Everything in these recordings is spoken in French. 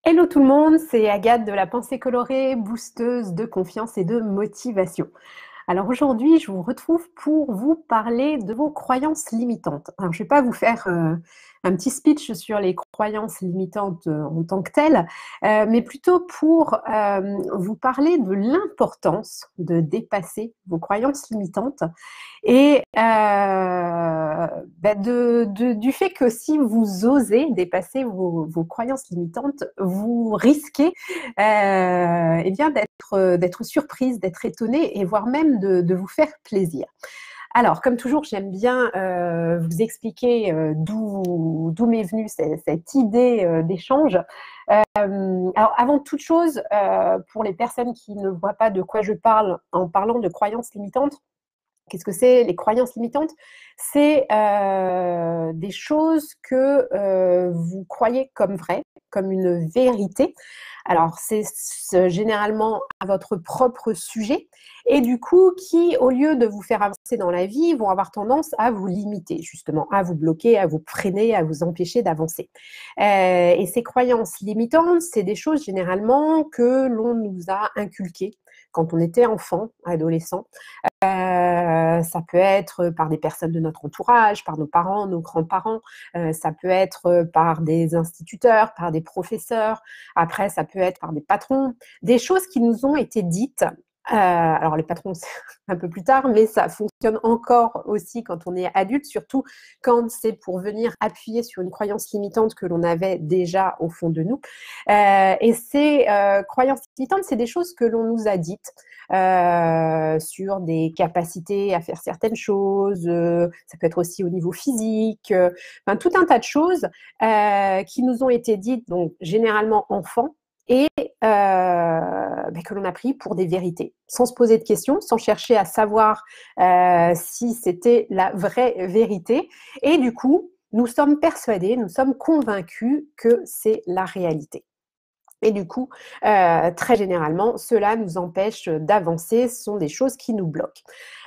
Hello tout le monde, c'est Agathe de la pensée colorée, boosteuse de confiance et de motivation. Alors aujourd'hui, je vous retrouve pour vous parler de vos croyances limitantes. Alors, je ne vais pas vous faire un petit speech sur les croyances limitantes en tant que telles, mais plutôt pour vous parler de l'importance de dépasser vos croyances limitantes et du fait que si vous osez dépasser vos croyances limitantes, vous risquez eh bien d'être surprise, d'être étonnée et voire même de vous faire plaisir. Alors, comme toujours, j'aime bien vous expliquer d'où m'est venue cette idée d'échange. Alors, avant toute chose, pour les personnes qui ne voient pas de quoi je parle en parlant de croyances limitantes, qu'est-ce que c'est les croyances limitantes? C'est des choses que vous croyez comme vraies, comme une vérité. Alors, c'est généralement à votre propre sujet et du coup, qui, au lieu de vous faire avancer dans la vie, vont avoir tendance à vous limiter, justement, à vous bloquer, à vous freiner, à vous empêcher d'avancer. Et ces croyances limitantes, c'est des choses généralement que l'on nous a inculquées quand on était enfant, adolescent. Ça peut être par des personnes de notre entourage, par nos parents, nos grands-parents, ça peut être par des instituteurs, par des professeurs, après ça peut être par des patrons, des choses qui nous ont été dites. Alors les patrons, c'est un peu plus tard, mais ça fonctionne encore aussi quand on est adulte, surtout quand c'est pour venir appuyer sur une croyance limitante que l'on avait déjà au fond de nous. Et ces croyances limitantes, c'est des choses que l'on nous a dites sur des capacités à faire certaines choses, ça peut être aussi au niveau physique, enfin, tout un tas de choses qui nous ont été dites, donc généralement enfants, et que l'on a pris pour des vérités, sans se poser de questions, sans chercher à savoir si c'était la vraie vérité. Et du coup, nous sommes persuadés, nous sommes convaincus que c'est la réalité. Et du coup, très généralement, cela nous empêche d'avancer, ce sont des choses qui nous bloquent.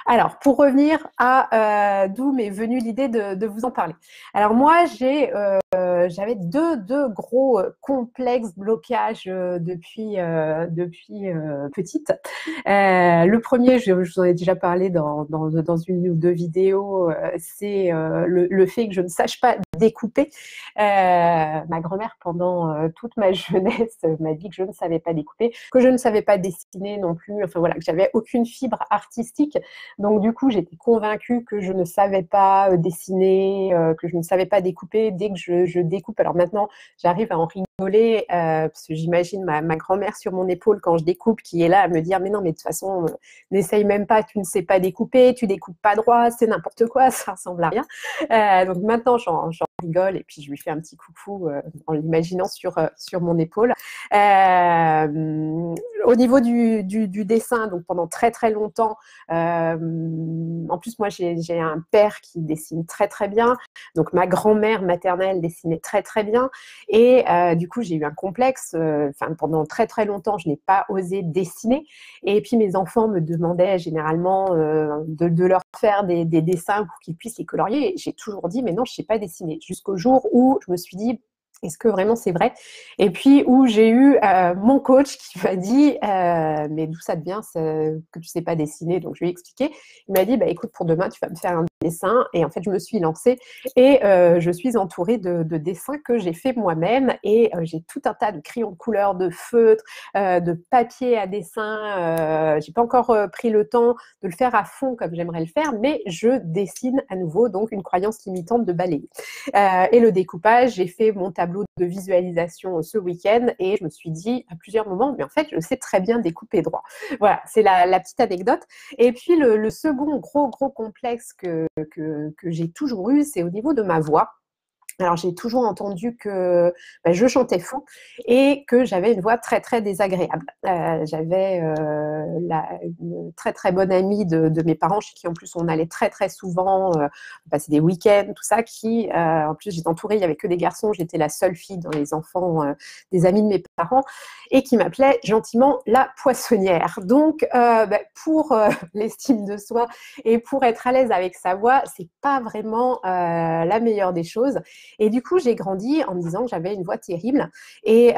Alors, pour revenir à d'où m'est venue l'idée de vous en parler. Alors moi, j'avais deux gros complexes blocages depuis petite. Le premier, je vous en ai déjà parlé dans une ou deux vidéos, c'est le fait que je ne sache pas découper. Ma grand-mère, pendant toute ma jeunesse, m'a dit que je ne savais pas découper, que je ne savais pas dessiner non plus, enfin voilà, que j'avais aucune fibre artistique. Donc du coup, j'étais convaincue que je ne savais pas dessiner, que je ne savais pas découper dès que je découpe. Alors maintenant, j'arrive à en rigoler parce que j'imagine ma grand-mère sur mon épaule quand je découpe qui est là à me dire mais non, mais de toute façon, n'essaye même pas, tu ne sais pas découper, tu découpes pas droit, c'est n'importe quoi, ça ressemble à rien. Donc maintenant, j'en rigole et puis je lui fais un petit coucou en l'imaginant sur mon épaule. Au niveau du dessin, donc pendant très très longtemps, en plus moi j'ai un père qui dessine très très bien, donc ma grand-mère maternelle dessinait très très bien et du coup j'ai eu un complexe, pendant très très longtemps je n'ai pas osé dessiner et puis mes enfants me demandaient généralement de leur faire des dessins pour qu'ils puissent les colorier et j'ai toujours dit mais non je ne sais pas dessiner jusqu'au jour où je me suis dit est-ce que vraiment c'est vrai? Et puis où j'ai eu mon coach qui m'a dit mais d'où ça te vient que tu sais pas dessiner? Donc je lui ai expliqué. Il m'a dit bah écoute pour demain tu vas me faire un dessin et en fait je me suis lancée et je suis entourée de dessins que j'ai fait moi-même et j'ai tout un tas de crayons de couleur, de feutres, de papier à dessin. J'ai pas encore pris le temps de le faire à fond comme j'aimerais le faire, mais je dessine à nouveau donc une croyance limitante de balayer. Et le découpage, j'ai fait mon tableau de visualisation ce week-end et je me suis dit à plusieurs moments, mais en fait, je sais très bien découper droit. Voilà, c'est la petite anecdote. Et puis, le second gros complexe que j'ai toujours eu, c'est au niveau de ma voix. Alors, j'ai toujours entendu que je chantais faux et que j'avais une voix très, très désagréable. J'avais une très, très bonne amie de mes parents, chez qui en plus on allait très, très souvent passer des week-ends, tout ça, qui, en plus j'étais entourée, il n'y avait que des garçons, j'étais la seule fille dans les enfants des amis de mes parents, et qui m'appelait gentiment la poissonnière. Donc, pour l'estime de soi et pour être à l'aise avec sa voix, c'est pas vraiment la meilleure des choses. Et du coup, j'ai grandi en me disant que j'avais une voix terrible. Et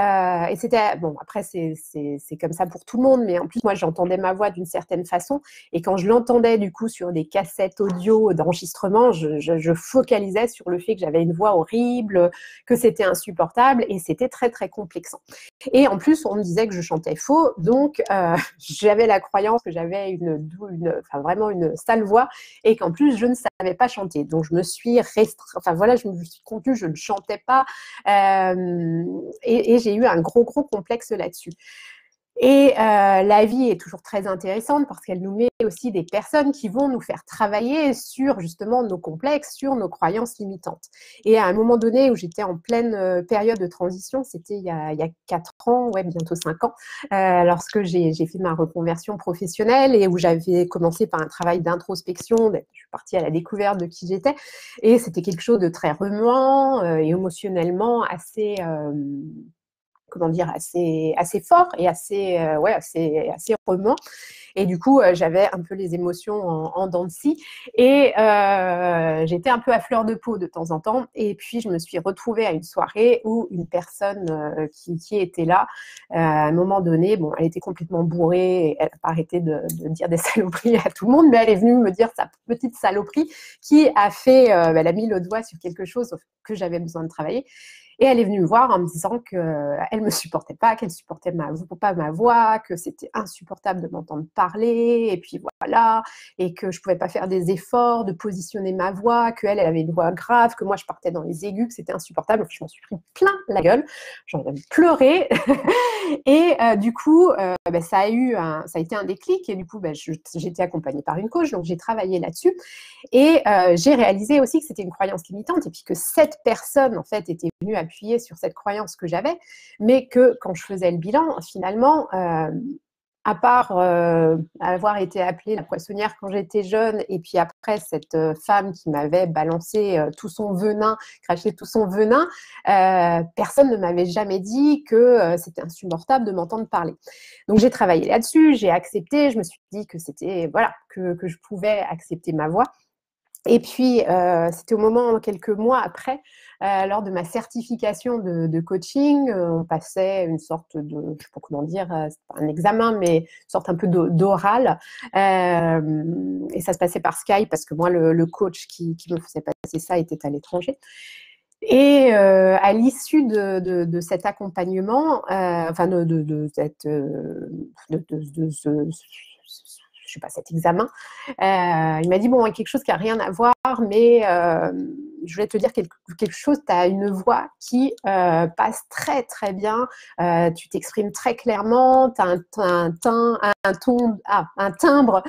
c'était, bon, après, c'est comme ça pour tout le monde, mais en plus, moi, j'entendais ma voix d'une certaine façon. Et quand je l'entendais, du coup, sur des cassettes audio d'enregistrement, je focalisais sur le fait que j'avais une voix horrible, que c'était insupportable, et c'était très, très complexant. Et en plus, on me disait que je chantais faux, donc j'avais la croyance que j'avais enfin, vraiment une sale voix, et qu'en plus, je ne savais pas chanter. Donc, je me suis enfin voilà, je me suis contenue, je ne chantais pas, et j'ai eu un gros complexe là-dessus. Et la vie est toujours très intéressante parce qu'elle nous met aussi des personnes qui vont nous faire travailler sur justement nos complexes, sur nos croyances limitantes. Et à un moment donné où j'étais en pleine période de transition, c'était il y a 4 ans, ouais, bientôt 5 ans, lorsque j'ai fait ma reconversion professionnelle et où j'avais commencé par un travail d'introspection. Je suis partie à la découverte de qui j'étais et c'était quelque chose de très remuant et émotionnellement assez... comment dire, assez fort et assez remuant. Et du coup, j'avais un peu les émotions en dents de scie. Et j'étais un peu à fleur de peau de temps en temps. Et puis, je me suis retrouvée à une soirée où une personne qui était là, à un moment donné, bon, elle était complètement bourrée. Et elle n'a pas arrêté de dire des saloperies à tout le monde, mais elle est venue me dire sa petite saloperie qui a fait, elle a mis le doigt sur quelque chose que j'avais besoin de travailler. Et elle est venue me voir en me disant qu'elle ne me supportait pas, qu'elle ne supportait pas ma voix, que c'était insupportable de m'entendre parler, et puis voilà, et que je ne pouvais pas faire des efforts de positionner ma voix, qu'elle avait une voix grave, que moi je partais dans les aigus, que c'était insupportable. Je m'en suis pris plein la gueule, j'en ai pleuré. Et du coup, ça a été un déclic, et du coup, j'ai été accompagnée par une coach, donc j'ai travaillé là-dessus. Et j'ai réalisé aussi que c'était une croyance limitante et puis que cette personne, en fait, était venue appuyer sur cette croyance que j'avais, mais que quand je faisais le bilan, finalement, à part avoir été appelée la poissonnière quand j'étais jeune, et puis après cette femme qui m'avait balancé tout son venin, craché tout son venin, personne ne m'avait jamais dit que c'était insupportable de m'entendre parler. Donc j'ai travaillé là-dessus, j'ai accepté, je me suis dit que c'était, voilà, que je pouvais accepter ma voix. Et puis, c'était au moment, quelques mois après, lors de ma certification de coaching, on passait une sorte de, je ne sais pas comment dire, c'est pas un examen, mais une sorte un peu d'oral. Et ça se passait par Skype parce que moi, le coach qui me faisait passer ça était à l'étranger. Et à l'issue de cet accompagnement, enfin je sais pas, cet examen, il m'a dit, bon, quelque chose qui n'a rien à voir, mais je voulais te dire quelque chose, tu as une voix qui passe très très bien, tu t'exprimes très clairement, tu as un timbre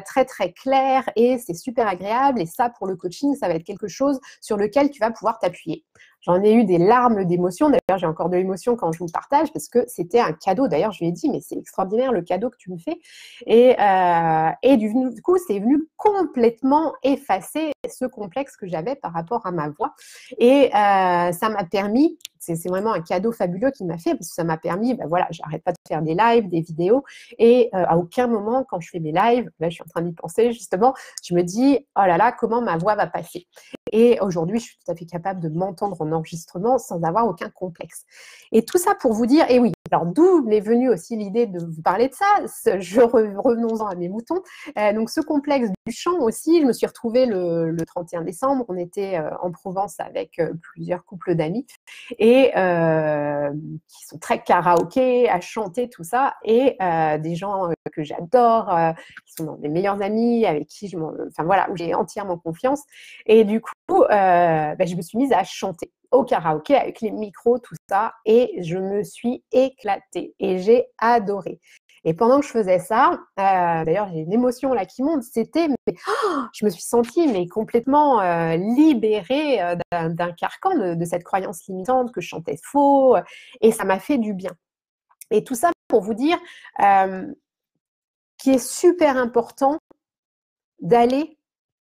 très très clair et c'est super agréable, et ça, pour le coaching, ça va être quelque chose sur lequel tu vas pouvoir t'appuyer. J'en ai eu des larmes d'émotion. D'ailleurs, j'ai encore de l'émotion quand je vous partage parce que c'était un cadeau. D'ailleurs, je lui ai dit, mais c'est extraordinaire le cadeau que tu me fais. Et du coup, c'est venu complètement effacer ce complexe que j'avais par rapport à ma voix. Et ça m'a permis, c'est vraiment un cadeau fabuleux qu'il m'a fait parce que ça m'a permis, ben voilà, j'arrête pas de faire des lives, des vidéos. Et à aucun moment, quand je fais mes lives, là, je suis en train d'y penser justement, je me dis, oh là là, comment ma voix va passer. Et aujourd'hui, je suis tout à fait capable de m'entendre en enregistrement sans avoir aucun complexe. Et tout ça pour vous dire, et oui, alors d'où m'est venue aussi l'idée de vous parler de ça, revenons-en à mes moutons. Donc ce complexe du chant aussi, je me suis retrouvée le 31 décembre, on était en Provence avec plusieurs couples d'amis, et qui sont très karaoké, à chanter, tout ça, et des gens que j'adore, qui sont mes meilleurs amis, avec qui enfin voilà, où j'ai entièrement confiance. Et du coup, je me suis mise à chanter au karaoké avec les micros, tout ça, et je me suis éclatée et j'ai adoré. Et pendant que je faisais ça, d'ailleurs j'ai une émotion là qui monte, c'était, je me suis sentie mais complètement libérée d'un carcan de cette croyance limitante que je chantais faux, et ça m'a fait du bien. Et tout ça pour vous dire qu'il est super important d'aller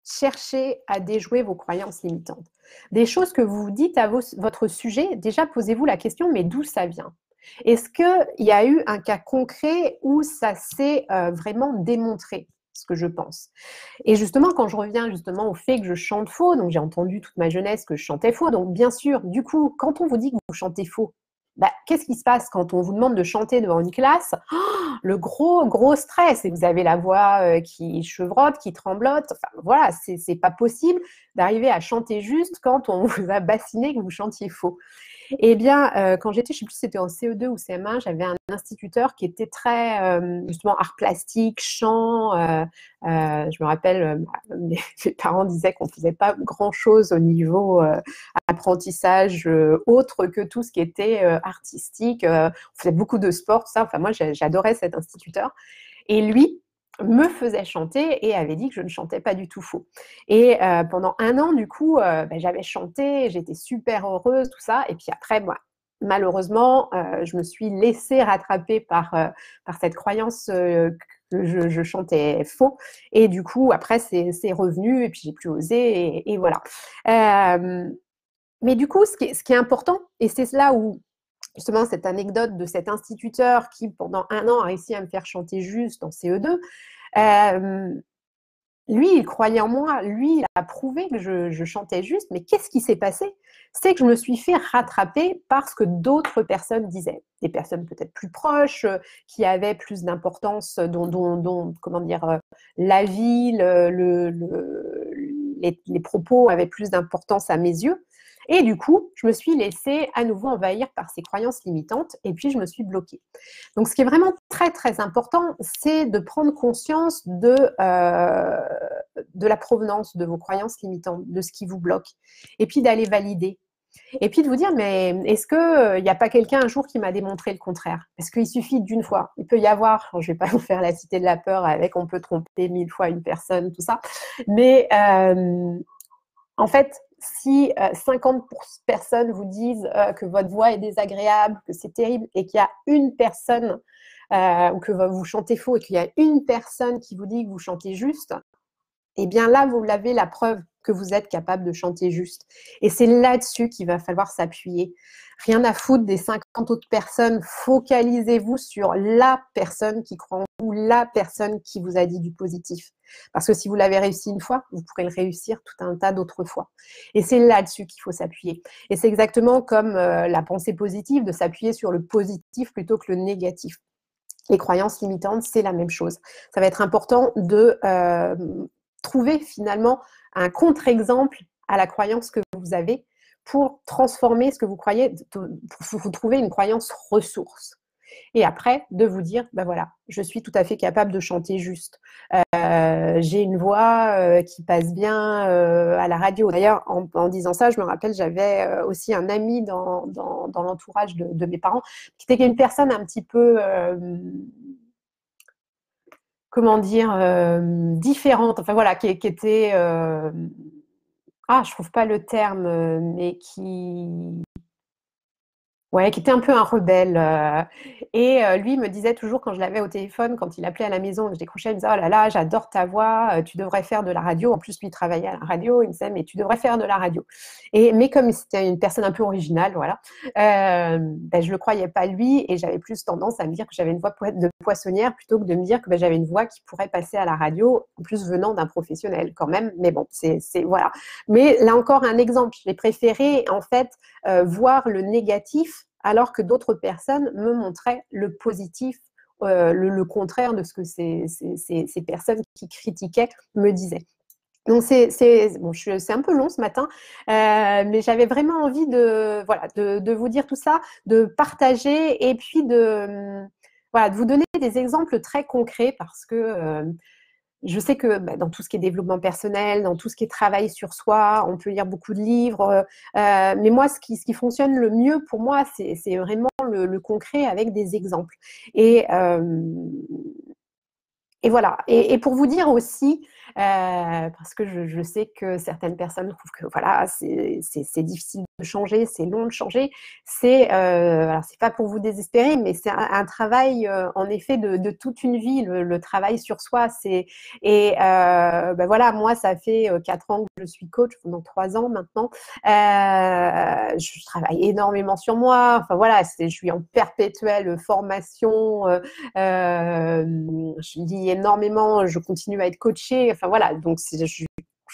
chercher à déjouer vos croyances limitantes. Des choses que vous dites à votre sujet, déjà posez-vous la question, mais d'où ça vient? Est-ce qu'il y a eu un cas concret où ça s'est vraiment démontré? ce que je pense. Et justement, quand je reviens justement au fait que je chante faux, donc j'ai entendu toute ma jeunesse que je chantais faux, donc bien sûr, du coup, quand on vous dit que vous chantez faux, bah, qu'est-ce qui se passe quand on vous demande de chanter devant une classe? Le gros stress, et vous avez la voix qui chevrotte, qui tremblote, enfin voilà, c'est pas possible d'arriver à chanter juste quand on vous a bassiné que vous chantiez faux. Eh bien, quand j'étais, je ne sais plus si c'était en CE2 ou CM1, j'avais un instituteur qui était très, justement, art plastique, chant. Je me rappelle, mes parents disaient qu'on ne faisait pas grand-chose au niveau apprentissage autre que tout ce qui était artistique. On faisait beaucoup de sport, tout ça. Enfin, moi, j'adorais cet instituteur. Et lui me faisait chanter et avait dit que je ne chantais pas du tout faux. Et pendant un an, du coup, j'avais chanté, j'étais super heureuse, tout ça. Et puis après, moi, malheureusement, je me suis laissée rattraper par cette croyance que je chantais faux. Et du coup, après, c'est revenu et puis j'ai plus osé et voilà. Mais du coup, ce qui est important, et c'est là où justement cette anecdote de cet instituteur qui, pendant un an, a réussi à me faire chanter juste en CE2, lui, il croyait en moi, lui, il a prouvé que je chantais juste, mais qu'est-ce qui s'est passé? C'est que je me suis fait rattraper par ce que d'autres personnes disaient. Des personnes peut-être plus proches, qui avaient plus d'importance, dont, comment dire, la vie, les propos avaient plus d'importance à mes yeux. Et du coup, je me suis laissée à nouveau envahir par ces croyances limitantes et puis je me suis bloquée. Donc, ce qui est vraiment très, très important, c'est de prendre conscience de la provenance de vos croyances limitantes, de ce qui vous bloque, et puis d'aller valider. Et puis de vous dire, mais est-ce qu'il n'y a pas quelqu'un un jour qui m'a démontré le contraire? Parce qu'il suffit d'une fois. Il peut y avoir, je ne vais pas vous faire la cité de la peur avec on peut tromper 1000 fois une personne, tout ça, mais en fait, si 50 personnes vous disent que votre voix est désagréable, que c'est terrible, et qu'il y a une personne, ou que vous chantez faux, et qu'il y a une personne qui vous dit que vous chantez juste, eh bien là, vous l'avez la preuve que vous êtes capable de chanter juste. Et c'est là-dessus qu'il va falloir s'appuyer. Rien à foutre des 50 autres personnes. Focalisez-vous sur la personne qui croit en vous, la personne qui vous a dit du positif. Parce que si vous l'avez réussi une fois, vous pourrez le réussir tout un tas d'autres fois. Et c'est là-dessus qu'il faut s'appuyer. Et c'est exactement comme la pensée positive, de s'appuyer sur le positif plutôt que le négatif. Les croyances limitantes, c'est la même chose. Ça va être important de trouver finalement un contre-exemple à la croyance que vous avez pour transformer ce que vous croyez, pour vous trouver une croyance ressource. Et après, de vous dire, ben voilà, je suis tout à fait capable de chanter juste. J'ai une voix qui passe bien à la radio. D'ailleurs, en disant ça, je me rappelle, j'avais aussi un ami dans l'entourage de mes parents, qui était une personne un petit peu comment dire, différente, enfin voilà, qui était, je trouve pas le terme, mais ouais, qui était un peu un rebelle. Et lui me disait toujours quand je l'avais au téléphone, quand il appelait à la maison, je décrochais, il me disait oh là là, j'adore ta voix, tu devrais faire de la radio. En plus, lui il travaillait à la radio, il me disait mais tu devrais faire de la radio. Mais comme c'était une personne un peu originale, voilà, je le croyais pas lui et j'avais plus tendance à me dire que j'avais une voix de poissonnière plutôt que de me dire que j'avais une voix qui pourrait passer à la radio, en plus venant d'un professionnel quand même. Mais bon, c'est voilà. Mais là encore un exemple, j'ai préféré en fait voir le négatif alors que d'autres personnes me montraient le positif, le contraire de ce que ces personnes qui critiquaient me disaient. Donc c'est un peu long ce matin, mais j'avais vraiment envie de vous dire tout ça, de partager et puis de vous donner des exemples très concrets parce que je sais que dans tout ce qui est développement personnel, dans tout ce qui est travail sur soi, on peut lire beaucoup de livres. Mais moi, ce qui fonctionne le mieux pour moi, c'est vraiment le concret avec des exemples. Et, et voilà. Et pour vous dire aussi, parce que je sais que certaines personnes trouvent que voilà, c'est difficile de changer, c'est long de changer. Alors c'est pas pour vous désespérer, mais c'est un travail en effet de toute une vie, le travail sur soi. Voilà, moi ça fait 4 ans que je suis coach, pendant 3 ans maintenant. Je travaille énormément sur moi. Enfin voilà, je suis en perpétuelle formation. Je lis énormément, je continue à être coachée. Enfin voilà, donc je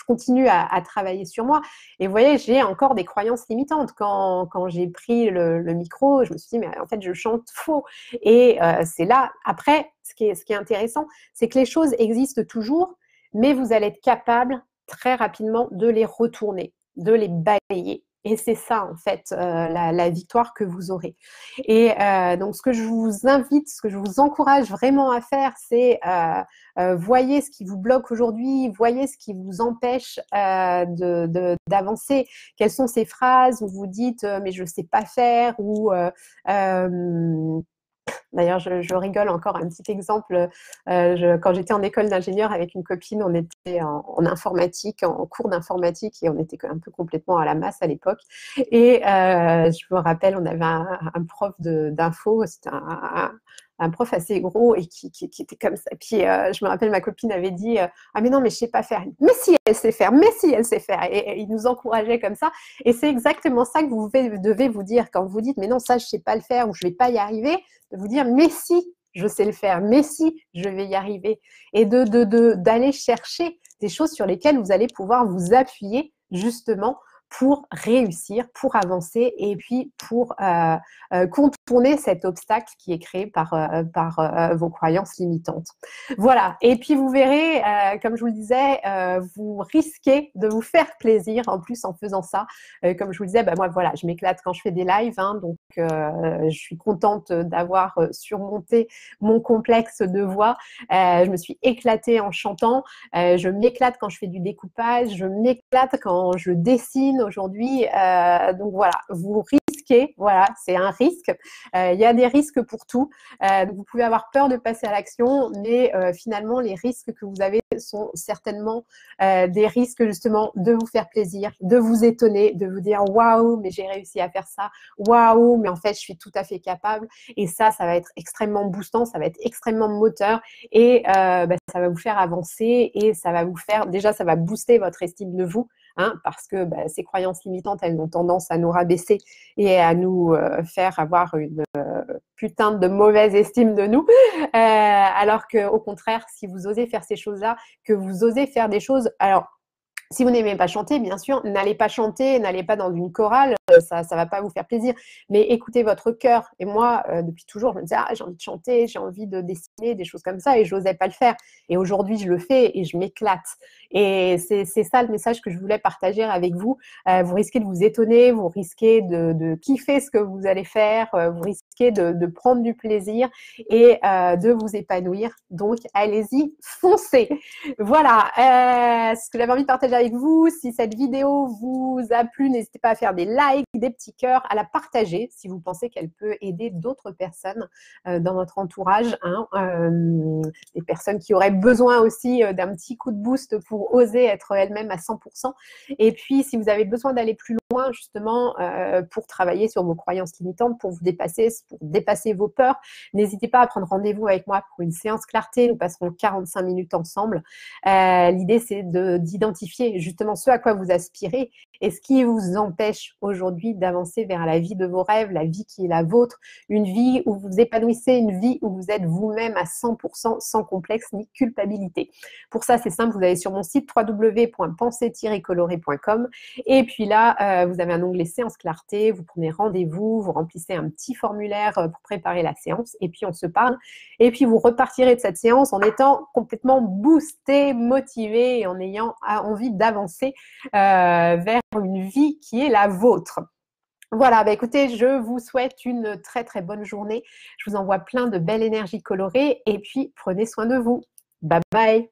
continue à travailler sur moi. Et vous voyez, j'ai encore des croyances limitantes. Quand j'ai pris le micro, je me suis dit, mais en fait, je chante faux. Et c'est là, après, ce qui est intéressant, c'est que les choses existent toujours, mais vous allez être capable très rapidement de les retourner, de les balayer. Et c'est ça, en fait, la victoire que vous aurez. Et donc, ce que je vous invite, ce que je vous encourage vraiment à faire, c'est voyez ce qui vous bloque aujourd'hui, voyez ce qui vous empêche d'avancer. Quelles sont ces phrases où vous dites mais je ne sais pas faire ou d'ailleurs, je rigole encore un petit exemple. Quand j'étais en école d'ingénieur avec une copine, on était en informatique, en cours d'informatique, et on était un peu complètement à la masse à l'époque. Et je me rappelle, on avait un prof d'info, c'était un prof assez gros et qui était comme ça. Puis je me rappelle, ma copine avait dit ah mais non, mais je sais pas faire. Mais si elle sait faire, mais si elle sait faire. Et il nous encourageait comme ça. Et c'est exactement ça que vous devez vous dire quand vous dites mais non, ça je sais pas le faire ou je vais pas y arriver, de vous dire mais si je sais le faire, mais si je vais y arriver, et d'aller chercher des choses sur lesquelles vous allez pouvoir vous appuyer justement pour réussir, pour avancer et puis pour contourner cet obstacle qui est créé par vos croyances limitantes. Voilà, et puis vous verrez, comme je vous le disais, vous risquez de vous faire plaisir en plus en faisant ça. Comme je vous le disais, moi voilà, je m'éclate quand je fais des lives, hein, donc je suis contente d'avoir surmonté mon complexe de voix. Je me suis éclatée en chantant, je m'éclate quand je fais du découpage, je m'éclate quand je dessine aujourd'hui. Donc voilà, vous risquez, voilà, c'est un risque. Il y a des risques pour tout. Donc vous pouvez avoir peur de passer à l'action, mais finalement, les risques que vous avez sont certainement des risques justement de vous faire plaisir, de vous étonner, de vous dire waouh, mais j'ai réussi à faire ça, waouh, mais en fait, je suis tout à fait capable. Et ça va être extrêmement boostant, ça va être extrêmement moteur et ça va vous faire avancer et ça va vous faire, déjà, ça va booster votre estime de vous. Hein, parce que ces croyances limitantes, elles ont tendance à nous rabaisser et à nous faire avoir une putain de mauvaise estime de nous. Alors qu'au contraire, si vous osez faire ces choses-là, que vous osez faire des choses… Alors, si vous n'aimez pas chanter, bien sûr, n'allez pas chanter, n'allez pas dans une chorale, ça va pas vous faire plaisir. Mais écoutez votre cœur. Et moi, depuis toujours, je me disais, j'ai envie de chanter, j'ai envie de dessiner, des choses comme ça, et je n'osais pas le faire. Et aujourd'hui, je le fais et je m'éclate. Et c'est ça le message que je voulais partager avec vous. Vous risquez de vous étonner, vous risquez de kiffer ce que vous allez faire, vous risquez de prendre du plaisir et de vous épanouir. Donc, allez-y, foncez. Voilà ce que j'avais envie de partager avec vous. Si cette vidéo vous a plu, n'hésitez pas à faire des likes, des petits cœurs, à la partager si vous pensez qu'elle peut aider d'autres personnes dans votre entourage, hein, des personnes qui auraient besoin aussi d'un petit coup de boost pour oser être elles-mêmes à 100%. Et puis, si vous avez besoin d'aller plus loin, justement, pour travailler sur vos croyances limitantes, pour vous dépasser, pour dépasser vos peurs, n'hésitez pas à prendre rendez-vous avec moi pour une séance clarté. Nous passerons 45 minutes ensemble. L'idée, c'est d'identifier justement ce à quoi vous aspirez et ce qui vous empêche aujourd'hui d'avancer vers la vie de vos rêves, la vie qui est la vôtre, une vie où vous épanouissez, une vie où vous êtes vous-même à 100% sans complexe ni culpabilité. Pour ça, c'est simple, vous allez sur mon site www.penser-coloré.com et puis là, vous avez un onglet séance clarté, vous prenez rendez-vous, vous remplissez un petit formulaire pour préparer la séance et puis on se parle et puis vous repartirez de cette séance en étant complètement boosté, motivé et en ayant envie d'avancer vers une vie qui est la vôtre. Voilà, écoutez, je vous souhaite une très très bonne journée. Je vous envoie plein de belle énergie colorée et puis prenez soin de vous. Bye bye.